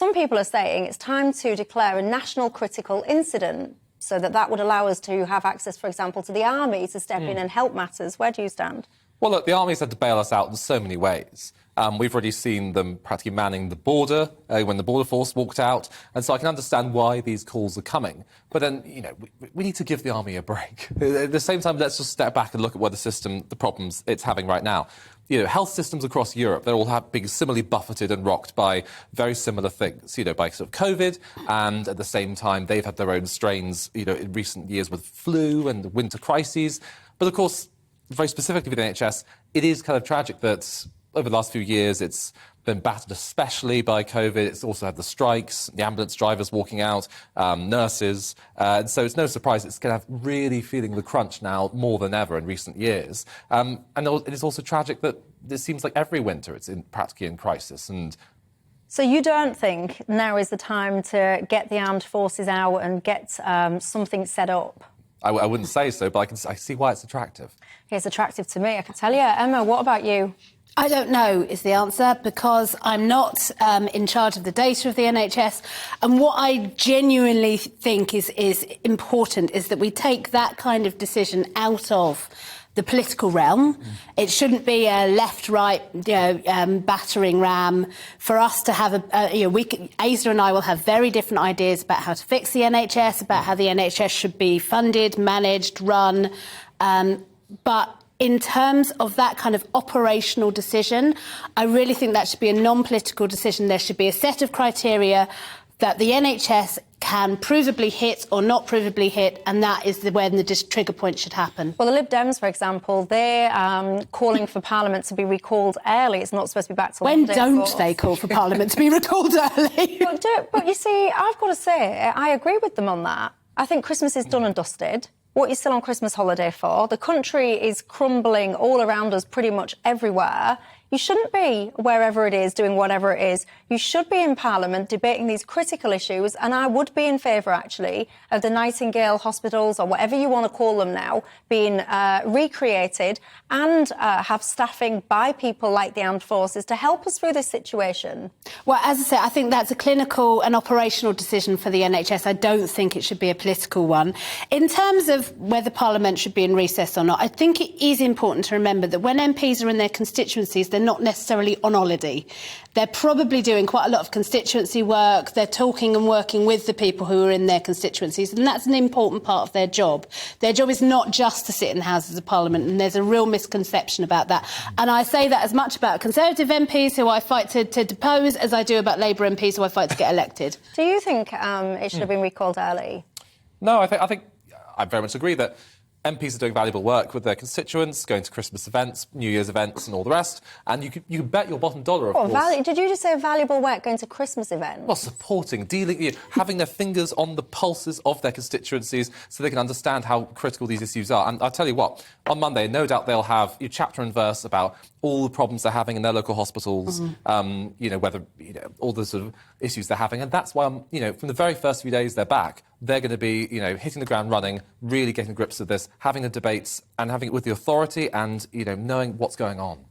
some people are saying it's time to declare a national critical incident so that would allow us to have access, for example, to the army to step in and help matters. Where do you stand? Well, look, the army's had to bail us out in so many ways. We've already seen them practically manning the border when the border force walked out. And so I can understand why these calls are coming. But then, we need to give the army a break. At the same time, let's just step back and look at the problems it's having right now. Health systems across Europe, they're all being similarly buffeted and rocked by very similar things, by sort of COVID. And at the same time, they've had their own strains, in recent years with flu and winter crises. But of course, very specifically with the NHS, it is kind of tragic that over the last few years it's been battered especially by COVID. It's also had the strikes, the ambulance drivers walking out, nurses. And so it's no surprise it's going to have really feeling the crunch now more than ever in recent years. And it is also tragic that it seems like every winter it's practically in crisis. And so you don't think now is the time to get the armed forces out and get something set up? I wouldn't say so, but I see why it's attractive. It's attractive to me, I can tell you. Emma, what about you? I don't know is the answer, because I'm not in charge of the data of the NHS. And what I genuinely think is important is that we take that kind of decision out of the political realm. It shouldn't be a left-right, battering ram. For us to have Asa and I will have very different ideas about how to fix the NHS, about how the NHS should be funded, managed, run. But in terms of that kind of operational decision, I really think that should be a non-political decision. There should be a set of criteria that the NHS can provably hit or not provably hit, and that is when the trigger point should happen. Well, the Lib Dems, for example, they're calling for Parliament to be recalled early. It's not supposed to be back till When Monday, don't they call for Parliament to be recalled early? But you see, I've got to say, I agree with them on that. I think Christmas is done and dusted. What are you still on Christmas holiday for? The country is crumbling all around us pretty much everywhere. You shouldn't be wherever it is, doing whatever it is. You should be in Parliament debating these critical issues, and I would be in favour, actually, of the Nightingale hospitals, or whatever you want to call them now, being recreated and have staffing by people like the armed forces to help us through this situation. Well, as I say, I think that's a clinical and operational decision for the NHS. I don't think it should be a political one. In terms of whether Parliament should be in recess or not, I think it is important to remember that when MPs are in their constituencies, they're not necessarily on holiday. They're probably doing quite a lot of constituency work. They're talking and working with the people who are in their constituencies, and that's an important part of their job. Their job is not just to sit in the Houses of Parliament, and there's a real misconception about that. And I say that as much about Conservative MPs who I fight to depose as I do about Labour MPs who I fight to get elected. Do you think it should have been recalled early? No, I think I very much agree that MPs are doing valuable work with their constituents, going to Christmas events, New Year's events and all the rest. And you can bet your bottom dollar, of course. Did you just say valuable work going to Christmas events? Well, supporting, dealing, having their fingers on the pulses of their constituencies so they can understand how critical these issues are. And I'll tell you what, on Monday, no doubt they'll have chapter and verse about all the problems they're having in their local hospitals, whether, all the sort of issues they're having. And that's why, from the very first few days they're back, they're going to be, hitting the ground running, really getting to grips with this, having the debates and having it with the authority and, knowing what's going on.